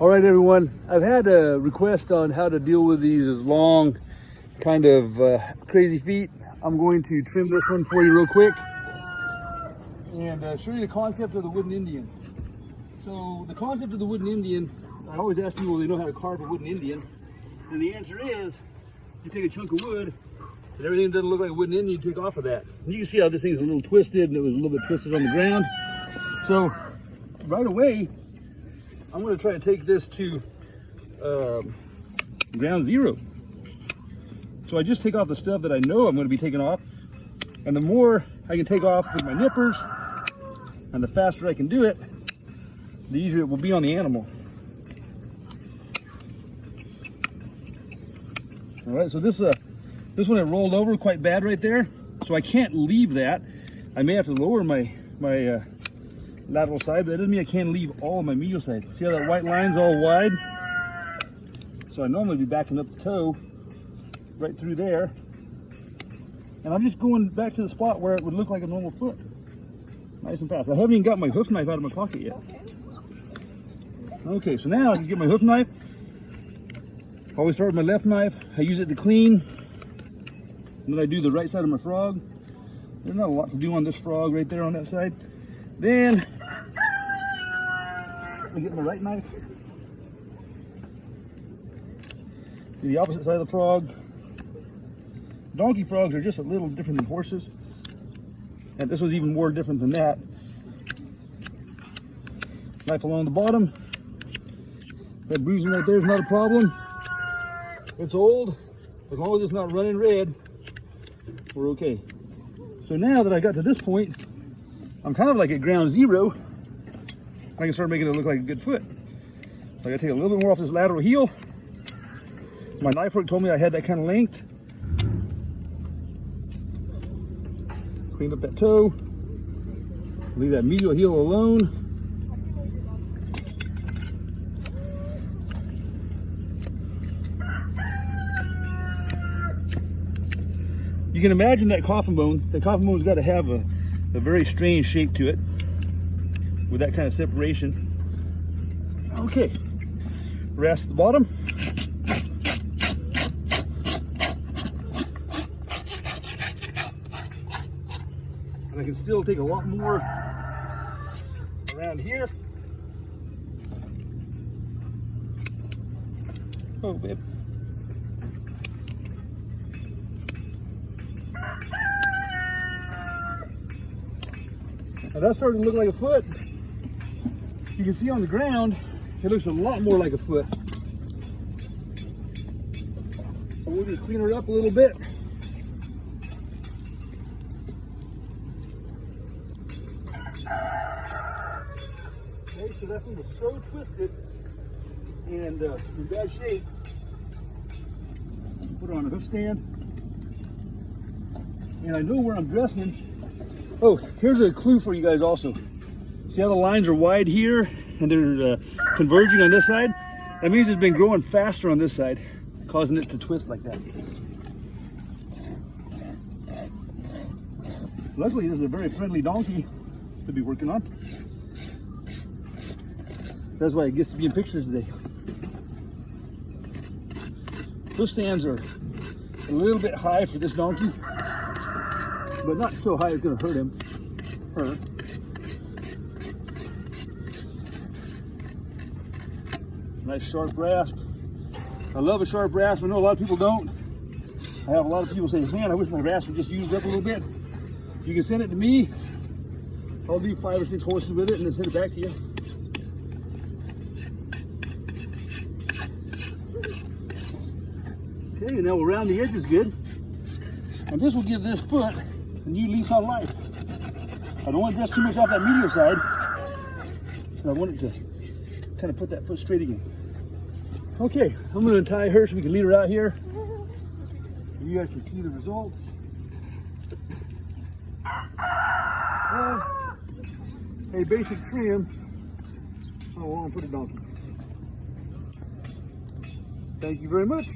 All right, everyone. I've had a request on how to deal with these long, kind of crazy feet. I'm going to trim this one for you real quick and show you the concept of the wooden Indian. So the concept of the wooden Indian, I always ask people if they know how to carve a wooden Indian. And the answer is, you take a chunk of wood, and everything doesn't look like a wooden Indian, you take off of that. And you can see how this thing's a little twisted, and it was a little bit twisted on the ground. So right away, I'm going to try to take this to ground zero. So I just take off the stuff that I know I'm going to be taking off. And the more I can take off with my nippers, and the faster I can do it, the easier it will be on the animal. All right, so this one had rolled over quite bad right there. So I can't leave that. I may have to lower my lateral side, but that doesn't mean I can't leave all of my medial side. See how that white line's all wide? So I normally be backing up the toe right through there. And I'm just going back to the spot where it would look like a normal foot. Nice and fast. I haven't even got my hoof knife out of my pocket yet. Okay, so now I can get my hoof knife. Always start with my left knife. I use it to clean. And then I do the right side of my frog. There's not a lot to do on this frog right there on that side. Then I get my right knife, do the opposite side of the frog. Donkey frogs are just a little different than horses, and this was even more different than that. Knife along the bottom. That bruising right there is not a problem. It's old. As long as it's not running red, we're okay. So now that I got to this point, I'm kind of like at ground zero. I can start making it look like a good foot. So I gotta take a little bit more off this lateral heel. My knife work told me I had that kind of length. Clean up that toe. Leave that medial heel alone. You can imagine that coffin bone. The coffin bone's got to have a very strange shape to it with that kind of separation. Okay, rest at the bottom. And I can still take a lot more around here. Oh, babe. Now that's starting to look like a foot. You can see on the ground, it looks a lot more like a foot. So we'll just clean her up a little bit. Okay, so that thing was so twisted and in bad shape. Put her on a hoof stand. And I know where I'm dressing. Oh, here's a clue for you guys also. See how the lines are wide here and they're converging on this side? That means it's been growing faster on this side, causing it to twist like that. Luckily, this is a very friendly donkey to be working on. That's why it gets to be in pictures today. Hoof stands are a little bit high for this donkey, but not so high it's going to hurt him. Her. Nice sharp rasp. I love a sharp rasp. I know a lot of people don't. I have a lot of people say, man, I wish my rasp would just used up a little bit. If you can send it to me, I'll do 5 or 6 horses with it and then send it back to you. Okay, and now we'll round the edges good. And this will give this foot a new lease on life. I don't want to dress too much off that medial side. So I want it to kind of put that foot straight again. Okay, I'm going to untie her so we can lead her out here. You guys can see the results. A basic trim. I want to put a donkey. Thank you very much.